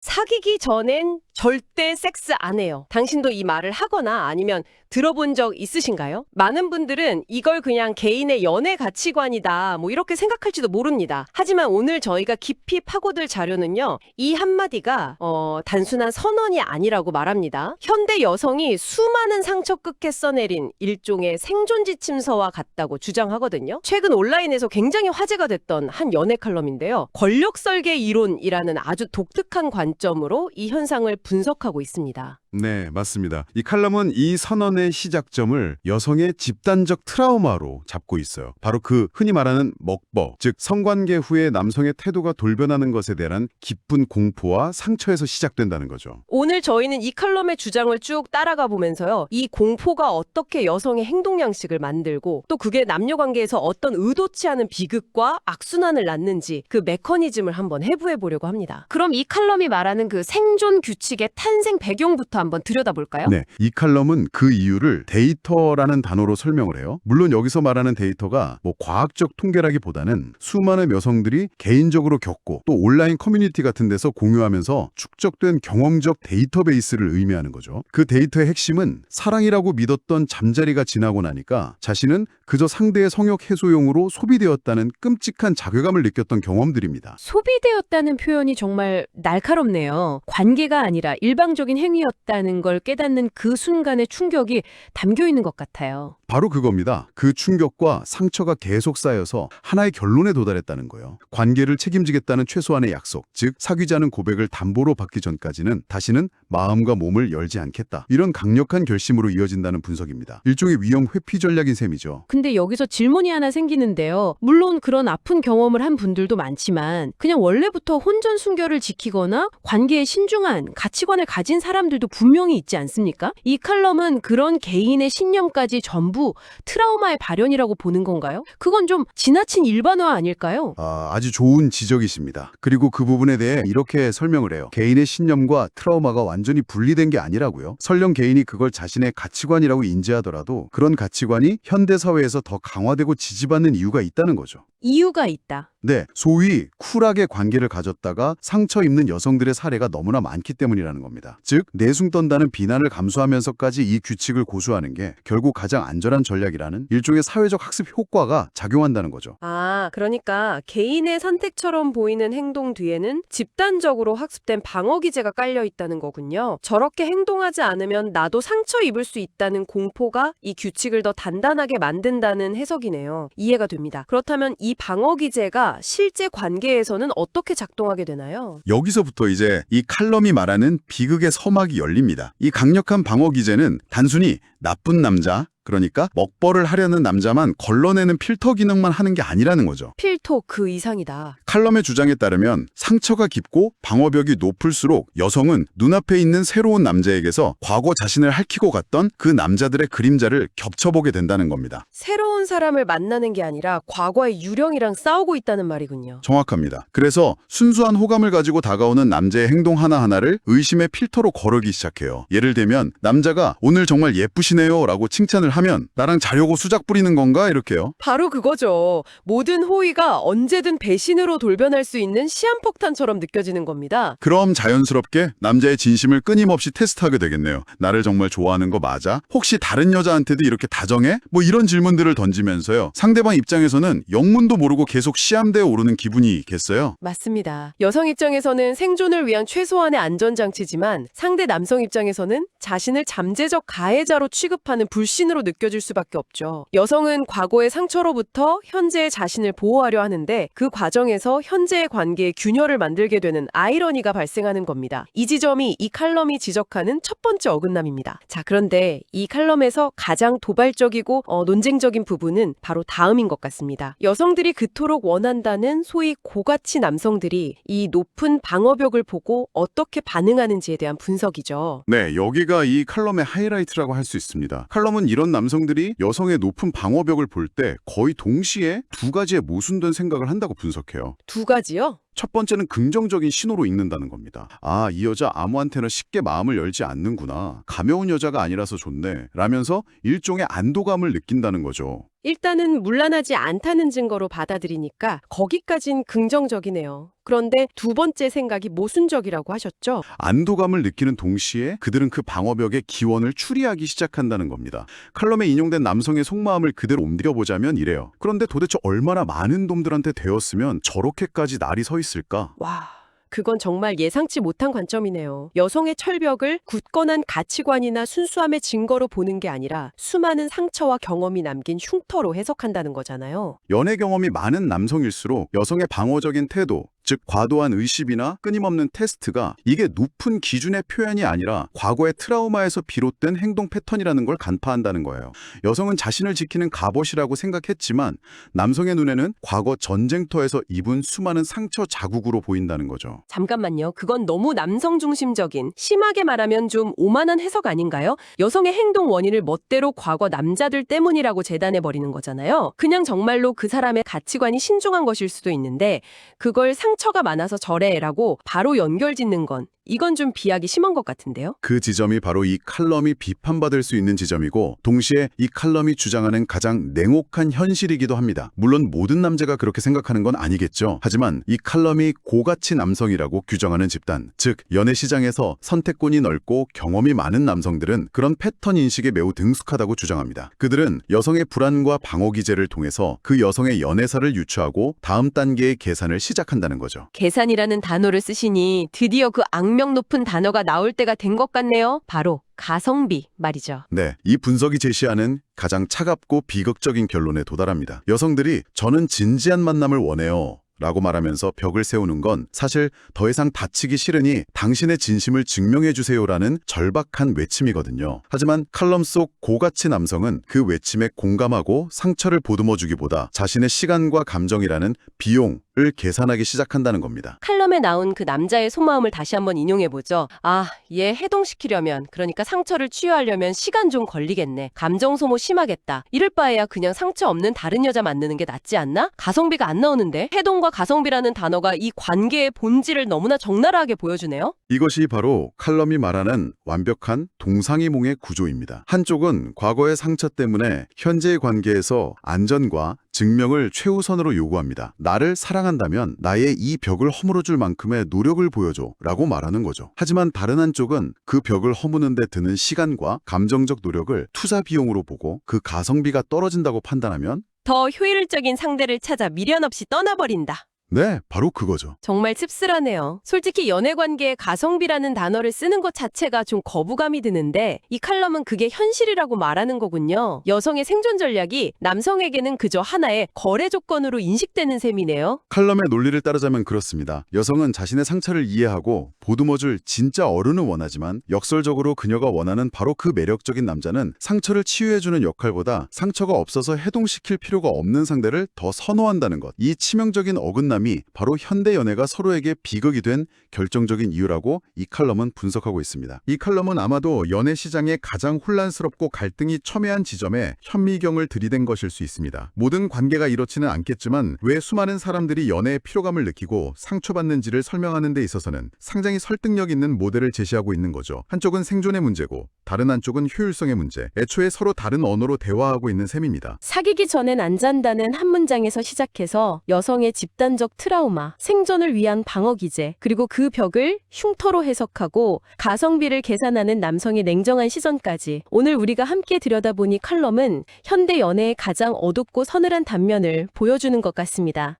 사귀기 전엔 절대 섹스 안 해요. 당신도 이 말을 하거나 아니면 들어본 적 있으신가요? 많은 분들은 이걸 그냥 개인의 연애 가치관이다 뭐 이렇게 생각할지도 모릅니다. 하지만 오늘 저희가 깊이 파고들 자료는요. 이 한마디가 단순한 선언이 아니라고 말합니다. 현대 여성이 수많은 상처 끝에 써내린 일종의 생존 지침서와 같다고 주장하거든요. 최근 온라인에서 굉장히 화제가 됐던 한 연애 칼럼인데요. 권력 설계 이론이라는 아주 독특한 관점으로 이 현상을 분석하고 있습니다. 네, 맞습니다. 이 칼럼은 이 선언의 시작점을 여성의 집단적 트라우마로 잡고 있어요. 바로 그 흔히 말하는 먹버, 즉 성관계 후에 남성의 태도가 돌변하는 것에 대한 깊은 공포와 상처에서 시작된다는 거죠. 오늘 저희는 이 칼럼의 주장을 쭉 따라가 보면서요. 이 공포가 어떻게 여성의 행동 양식을 만들고 또 그게 남녀 관계에서 어떤 의도치 않은 비극과 악순환을 낳는지 그 메커니즘을 한번 해부해 보려고 합니다. 그럼 이 칼럼이 말하는 그 생존 규칙의 탄생 배경부터 한번 들여다볼까요? 네, 이 칼럼은 그 이유를 데이터라는 단어로 설명을 해요. 물론 여기서 말하는 데이터가 과학적 통계라기보다는 수많은 여성들이 개인적으로 겪고 또 온라인 커뮤니티 같은 데서 공유하면서 축적된 경험적 데이터베이스를 의미하는 거죠. 그 데이터의 핵심은 사랑이라고 믿었던 잠자리가 지나고 나니까 자신은 그저 상대의 성욕 해소용으로 소비되었다는 끔찍한 자괴감을 느꼈던 경험들입니다. 소비되었다는 표현이 정말 날카롭네요. 관계가 아니라 일방적인 행위였다는 걸 깨닫는 그 순간의 충격이 담겨 있는 것 같아요. 바로 그겁니다. 그 충격과 상처가 계속 쌓여서 하나의 결론에 도달했다는 거예요. 관계를 책임지겠다는 최소한의 약속, 즉 사귀자는 고백을 담보로 받기 전까지는 다시는 마음과 몸을 열지 않겠다. 이런 강력한 결심으로 이어진다는 분석입니다. 일종의 위험 회피 전략인 셈이죠. 근데 여기서 질문이 하나 생기는데요. 물론 그런 아픈 경험을 한 분들도 많지만 그냥 원래부터 혼전 순결을 지키거나 관계에 신중한 가치관을 가진 사람들도 분명히 있지 않습니까? 이 칼럼은 그런 개인의 신념까지 전부 트라우마의 발현이라고 보는 건가요? 그건 좀 지나친 일반화 아닐까요? 아주 좋은 지적이십니다. 그리고 그 부분에 대해 이렇게 설명을 해요. 개인의 신념과 트라우마가 완전히 분리된 게 아니라고요. 설령 개인이 그걸 자신의 가치관이라고 인지하더라도 그런 가치관이 현대사회에서 더 강화되고 지지받는 이유가 있다는 거죠. 이유가 있다. 네, 소위 쿨하게 관계를 가졌다가 상처 입는 여성들의 사례가 너무나 많기 때문이라는 겁니다. 즉, 내숭 떤다는 비난을 감수하면서까지 이 규칙을 고수하는 게 결국 가장 안전한 전략이라는 일종의 사회적 학습 효과가 작용한다는 거죠. 그러니까 개인의 선택처럼 보이는 행동 뒤에는 집단적으로 학습된 방어 기제가 깔려 있다는 거군요. 저렇게 행동하지 않으면 나도 상처 입을 수 있다는 공포가 이 규칙을 더 단단하게 만든다는 해석이네요. 이해가 됩니다. 그렇다면 이 방어 기제가 실제 관계에서는 어떻게 작동하게 되나요? 여기서부터 이제 이 칼럼이 말하는 비극의 서막이 열립니다. 이 강력한 방어 기제는 단순히 나쁜 남자, 그러니까 먹벌을 하려는 남자만 걸러내는 필터 기능만 하는 게 아니라는 거죠. 필터 그 이상이다. 칼럼의 주장에 따르면 상처가 깊고 방어벽이 높을수록 여성은 눈앞에 있는 새로운 남자에게서 과거 자신을 핥히고 갔던 그 남자들의 그림자를 겹쳐보게 된다는 겁니다. 새로운 사람을 만나는 게 아니라 과거의 유령이랑 싸우고 있다는 말이군요. 정확합니다. 그래서 순수한 호감을 가지고 다가오는 남자의 행동 하나하나를 의심의 필터로 거르기 시작해요. 예를 들면 남자가 오늘 정말 예쁘시네요 라고 칭찬을 하면 나랑 자려고 수작 부리는 건가 이렇게요. 바로 그거죠. 모든 호의가 언제든 배신으로 돌변할 수 있는 시한폭탄처럼 느껴지는 겁니다. 그럼 자연스럽게 남자의 진심을 끊임없이 테스트하게 되겠네요. 나를 정말 좋아하는 거 맞아? 혹시 다른 여자한테도 이렇게 다정해? 이런 질문들을 던지면서요. 상대방 입장에서는 영문도 모르고 계속 시험대에 오르는 기분이겠어요. 맞습니다. 여성 입장에서는 생존을 위한 최소한의 안전장치지만 상대 남성 입장에서는 자신을 잠재적 가해자로 취급하는 불신으로 느껴질 수밖에 없죠. 여성은 과거의 상처로부터 현재의 자신을 보호하려 하는데 그 과정에서 현재의 관계에 균열을 만들게 되는 아이러니가 발생하는 겁니다. 이 지점이 이 칼럼이 지적하는 첫 번째 어긋남입니다. 자, 그런데 이 칼럼에서 가장 도발적이고 논쟁적인 부분은 바로 다음인 것 같습니다. 여성들이 그토록 원한다는 소위 고가치 남성들이 이 높은 방어벽을 보고 어떻게 반응하는지에 대한 분석이죠. 네, 여기가 이 칼럼의 하이라이트라고 할 수 있습니다. 칼럼은 이런 남성들이 여성의 높은 방어벽을 볼 때 거의 동시에 두 가지의 모순된 생각을 한다고 분석해요. 두 가지요? 첫 번째는 긍정적인 신호로 읽는다는 겁니다. 아, 이 여자 아무한테나 쉽게 마음을 열지 않는구나. 가벼운 여자가 아니라서 좋네. 라면서 일종의 안도감을 느낀다는 거죠. 일단은 문란하지 않다는 증거로 받아들이니까 거기까진 긍정적이네요. 그런데 두 번째 생각이 모순적이라고 하셨죠? 안도감을 느끼는 동시에 그들은 그 방어벽의 기원을 추리하기 시작한다는 겁니다. 칼럼에 인용된 남성의 속마음을 그대로 옮겨보자면 이래요. 그런데 도대체 얼마나 많은 놈들한테 되었으면 저렇게까지 날이 서 있을까? 와, 그건 정말 예상치 못한 관점이네요. 여성의 철벽을 굳건한 가치관이나 순수함의 증거로 보는 게 아니라 수많은 상처와 경험이 남긴 흉터로 해석한다는 거잖아요. 연애 경험이 많은 남성일수록 여성의 방어적인 태도, 즉 과도한 의심이나 끊임없는 테스트가 이게 높은 기준의 표현이 아니라 과거의 트라우마에서 비롯된 행동 패턴이라는 걸 간파한다는 거예요. 여성은 자신을 지키는 갑옷이라고 생각했지만 남성의 눈에는 과거 전쟁터에서 입은 수많은 상처 자국으로 보인다는 거죠. 잠깐만요. 그건 너무 남성 중심적인, 심하게 말하면 좀 오만한 해석 아닌가요? 여성의 행동 원인을 멋대로 과거 남자들 때문이라고 재단해버리는 거잖아요. 그냥 정말로 그 사람의 가치관이 신중한 것일 수도 있는데 그걸 상처가 많아서 저래라고 바로 연결짓는 건 이건 좀 비하기 심한 것 같은데요? 그 지점이 바로 이 칼럼이 비판받을 수 있는 지점이고 동시에 이 칼럼이 주장하는 가장 냉혹한 현실이기도 합니다. 물론 모든 남자가 그렇게 생각하는 건 아니겠죠. 하지만 이 칼럼이 고가치 남성이라고 규정하는 집단, 즉 연애 시장에서 선택권이 넓고 경험이 많은 남성들은 그런 패턴 인식에 매우 능숙하다고 주장합니다. 그들은 여성의 불안과 방어 기제를 통해서 그 여성의 연애사를 유추하고 다음 단계의 계산을 시작한다는 거죠. 계산이라는 단어를 쓰시니 드디어 그 악명 높은 단어가 나올 때가 된 것 같네요. 바로 가성비 말이죠. 네, 이 분석이 제시하는 가장 차갑고 비극적인 결론에 도달합니다. 여성들이 저는 진지한 만남을 원해요 라고 말하면서 벽을 세우는 건 사실 더 이상 다치기 싫으니 당신의 진심을 증명해 주세요라는 절박한 외침이거든요. 하지만 칼럼 속 고가치 남성은 그 외침에 공감하고 상처를 보듬어 주기보다 자신의 시간과 감정이라는 비용을 계산하기 시작한다는 겁니다. 칼럼에 나온 그 남자의 속마음을 다시 한번 인용해보죠. 아, 얘 해동시키려면, 그러니까 상처를 치유하려면 시간 좀 걸리겠네. 감정 소모 심하겠다. 이럴 바에야 그냥 상처 없는 다른 여자 만나는 게 낫지 않나? 가성비가 안 나오는데? 해동과 가성비라는 단어가 이 관계의 본질을 너무나 적나라하게 보여주네요. 이것이 바로 칼럼이 말하는 완벽한 동상이몽의 구조입니다. 한쪽은 과거의 상처 때문에 현재의 관계에서 안전과 증명을 최우선으로 요구합니다. 나를 사랑한다면 나의 이 벽을 허물어줄 만큼의 노력을 보여줘 라고 말하는 거죠. 하지만 다른 한쪽은 그 벽을 허무는 데 드는 시간과 감정적 노력을 투자 비용으로 보고 그 가성비가 떨어진다고 판단하면 더 효율적인 상대를 찾아 미련 없이 떠나버린다. 네, 바로 그거죠. 정말 씁쓸하네요. 솔직히 연애관계에 가성비라는 단어를 쓰는 것 자체가 좀 거부감이 드는데 이 칼럼은 그게 현실이라고 말하는 거군요. 여성의 생존 전략이 남성에게는 그저 하나의 거래 조건으로 인식되는 셈이네요. 칼럼의 논리를 따르자면 그렇습니다. 여성은 자신의 상처를 이해하고 보듬어줄 진짜 어른을 원하지만 역설적으로 그녀가 원하는 바로 그 매력적인 남자는 상처를 치유해주는 역할보다 상처가 없어서 해동시킬 필요가 없는 상대를 더 선호한다는 것. 이 치명적인 어긋남이 바로 현대 연애가 서로에게 비극이 된 결정적인 이유라고 이 칼럼은 분석하고 있습니다. 이 칼럼은 아마도 연애 시장의 가장 혼란스럽고 갈등이 첨예한 지점에 현미경을 들이댄 것일 수 있습니다. 모든 관계가 이렇지는 않겠지만 왜 수많은 사람들이 연애의 피로감을 느끼고 상처받는지를 설명하는 데 있어서는 상당히 설득력 있는 모델을 제시하고 있는 거죠. 한쪽은 생존의 문제고 다른 한쪽은 효율성의 문제. 애초에 서로 다른 언어로 대화하고 있는 셈입니다. 사귀기 전엔 안 잔다는 한 문장에서 시작해서 여성의 집단적 트라우마, 생존을 위한 방어 기제, 그리고 그 벽을 흉터로 해석하고 가성비를 계산하는 남성의 냉정한 시선까지 오늘 우리가 함께 들여다보니 칼럼은 현대 연애의 가장 어둡고 서늘한 단면을 보여주는 것 같습니다.